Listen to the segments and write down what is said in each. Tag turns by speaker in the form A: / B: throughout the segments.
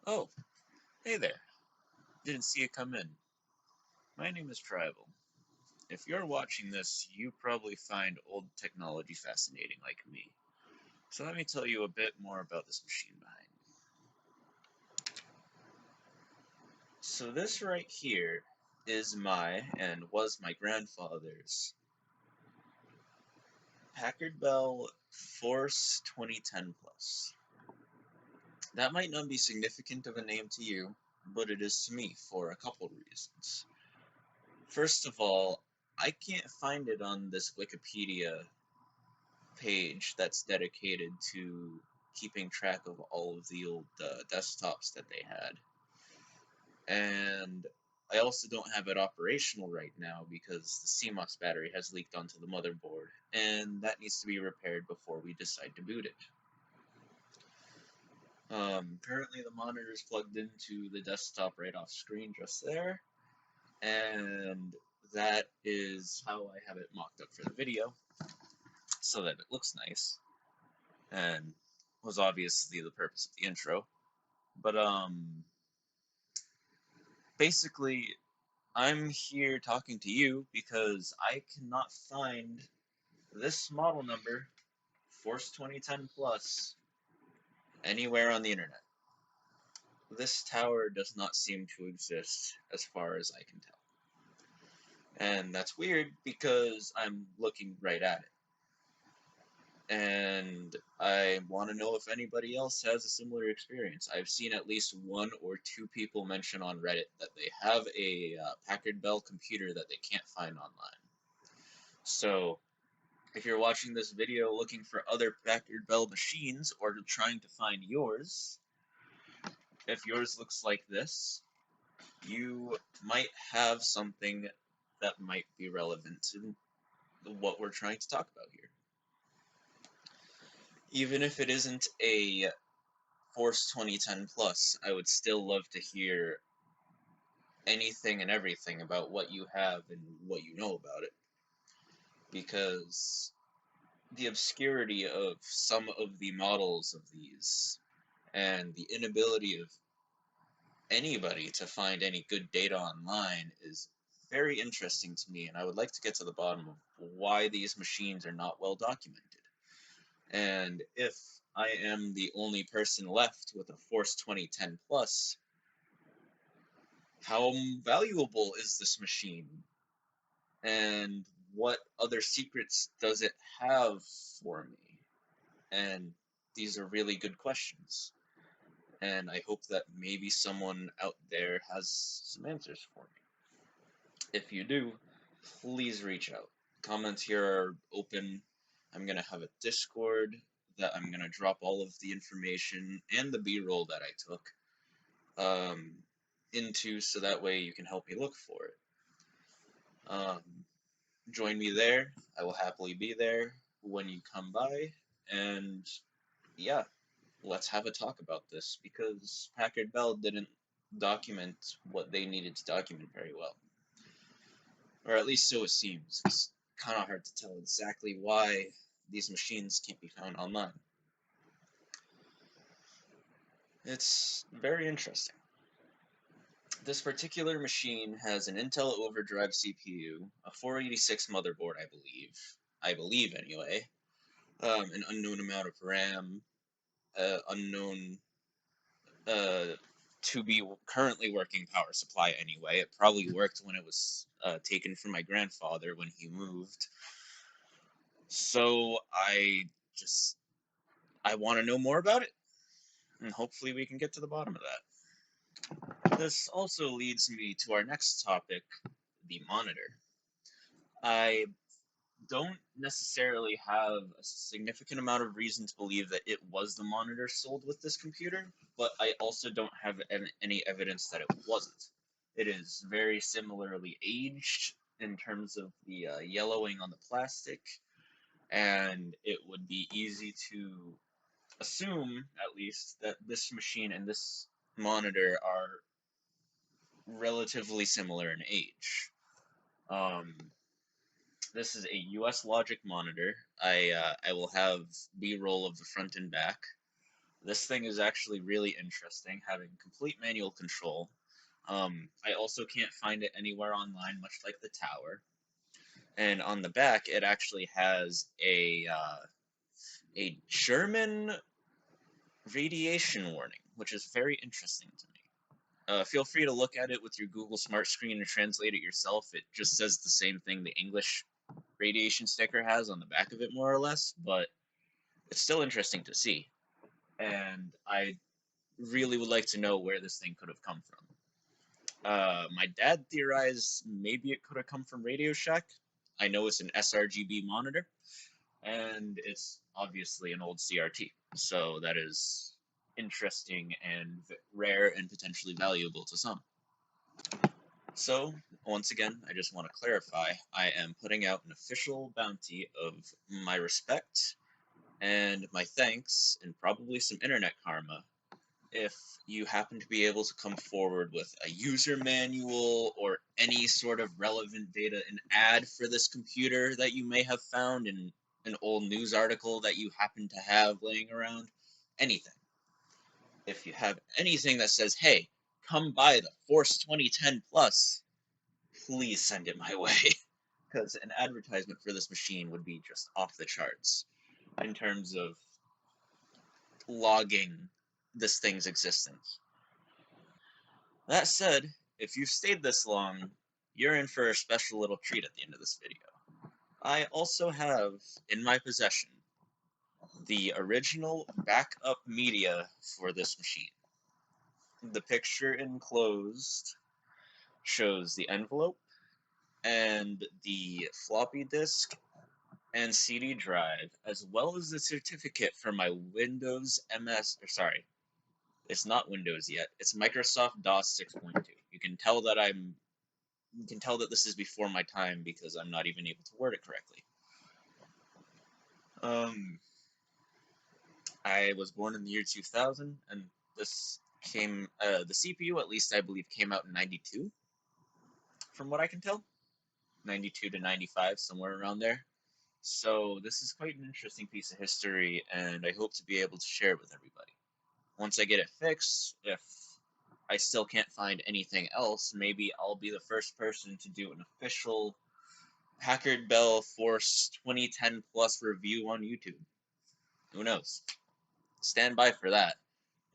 A: Oh, hey there. Didn't see you come in. My name is Tribal. If you're watching this, you probably find old technology fascinating like me. So let me tell you a bit more about this machine behind me. So this right here is and was my grandfather's Packard Bell Force 2010 Plus. That might not be significant of a name to you, but it is to me for a couple reasons. First of all, I can't find it on this Wikipedia page that's dedicated to keeping track of all of the old desktops that they had. And I also don't have it operational right now because the CMOS battery has leaked onto the motherboard, and that needs to be repaired before we decide to boot it. Currently, the monitor is plugged into the desktop right off screen just there, and that is how I have it mocked up for the video so that it looks nice, and was obviously the purpose of the intro. But basically, I'm here talking to you because I cannot find this model number, Force 2010 Plus, anywhere on the internet. This tower does not seem to exist as far as I can tell. And that's weird because I'm looking right at it. And I want to know if anybody else has a similar experience. I've seen at least one or two people mention on Reddit that they have a Packard Bell computer that they can't find online. So, if you're watching this video looking for other Packard Bell machines or trying to find yours, if yours looks like this, you might have something that might be relevant to what we're trying to talk about here. Even if it isn't a Force 2010 Plus, I would still love to hear anything and everything about what you have and what you know about it. Because the obscurity of some of the models of these and the inability of anybody to find any good data online is very interesting to me, and I would like to get to the bottom of why these machines are not well documented. And if I am the only person left with a Force 2010 Plus, how valuable is this machine? And what other secrets does it have for me? And these are really good questions. And I hope that maybe someone out there has some answers for me. If you do, please reach out. Comments here are open. I'm going to have a Discord that I'm going to drop all of the information and the B-roll that I took um, into so that way you can help me look for it. Um, Join me there. I will happily be there when you come by. And yeah, let's have a talk about this because Packard Bell didn't document what they needed to document very well. Or at least so it seems. It's kind of hard to tell exactly why these machines can't be found online. It's very interesting. This particular machine has an Intel Overdrive CPU, a 486 motherboard, I believe anyway, an unknown amount of RAM, unknown to be currently working power supply anyway. It probably worked when it was taken from my grandfather when he moved. So I want to know more about it, and hopefully we can get to the bottom of that. This also leads me to our next topic, the monitor. I don't necessarily have a significant amount of reason to believe that it was the monitor sold with this computer, but I also don't have any evidence that it wasn't. It is very similarly aged in terms of the yellowing on the plastic, and it would be easy to assume, at least, that this machine and this monitor are relatively similar in age. Um, this is a US Logic monitor. I will have B-roll of the front and back. This thing is actually really interesting, having complete manual control. I also can't find it anywhere online, much like the tower. And on the back, it actually has a German radiation warning, which is very interesting to me. Feel free to look at it with your Google Smart Screen and translate it yourself. It just says the same thing the English radiation sticker has on the back of it, more or less, but it's still interesting to see. And I really would like to know where this thing could have come from. My dad theorized maybe it could have come from Radio Shack. I know it's an sRGB monitor, and it's obviously an old CRT, so that is interesting and rare and potentially valuable to some. So, once again, I just want to clarify, I am putting out an official bounty of my respect and my thanks, and probably some internet karma, if you happen to be able to come forward with a user manual or any sort of relevant data, an ad for this computer that you may have found in an old news article that you happen to have laying around, anything. If you have anything that says, hey, come buy the Force 2010 Plus, please send it my way. Because an advertisement for this machine would be just off the charts in terms of logging this thing's existence. That said, if you've stayed this long, you're in for a special little treat at the end of this video. I also have in my possession the original backup media for this machine. The picture enclosed shows the envelope and the floppy disk and CD drive, as well as the certificate for my Windows MS, or sorry, it's not Windows yet. It's Microsoft DOS 6.2. You can tell that this is before my time because I'm not even able to word it correctly. I was born in the year 2000, and the CPU, at least I believe, came out in 92, from what I can tell. 92 to 95, somewhere around there. So this is quite an interesting piece of history, and I hope to be able to share it with everybody. Once I get it fixed, if I still can't find anything else, maybe I'll be the first person to do an official Packard Bell Force 2010 Plus review on YouTube. Who knows? Stand by for that.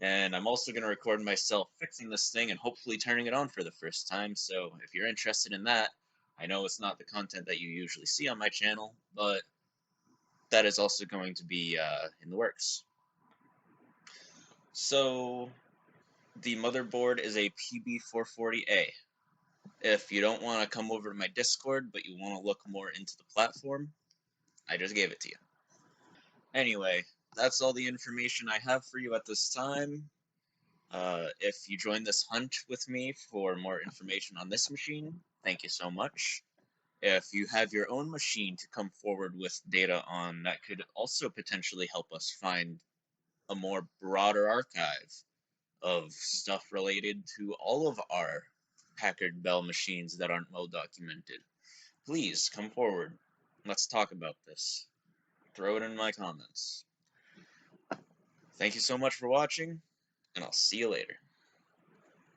A: And I'm also going to record myself fixing this thing and hopefully turning it on for the first time. So if you're interested in that, I know it's not the content that you usually see on my channel, but that is also going to be in the works. So the motherboard is a PB440A. If you don't want to come over to my Discord, but you want to look more into the platform, I just gave it to you. Anyway, that's all the information I have for you at this time. If you join this hunt with me for more information on this machine, thank you so much. If you have your own machine to come forward with data on, that could also potentially help us find a more broader archive of stuff related to all of our Packard Bell machines that aren't well documented, please come forward. Let's talk about this. Throw it in my comments. Thank you so much for watching, and I'll see you later.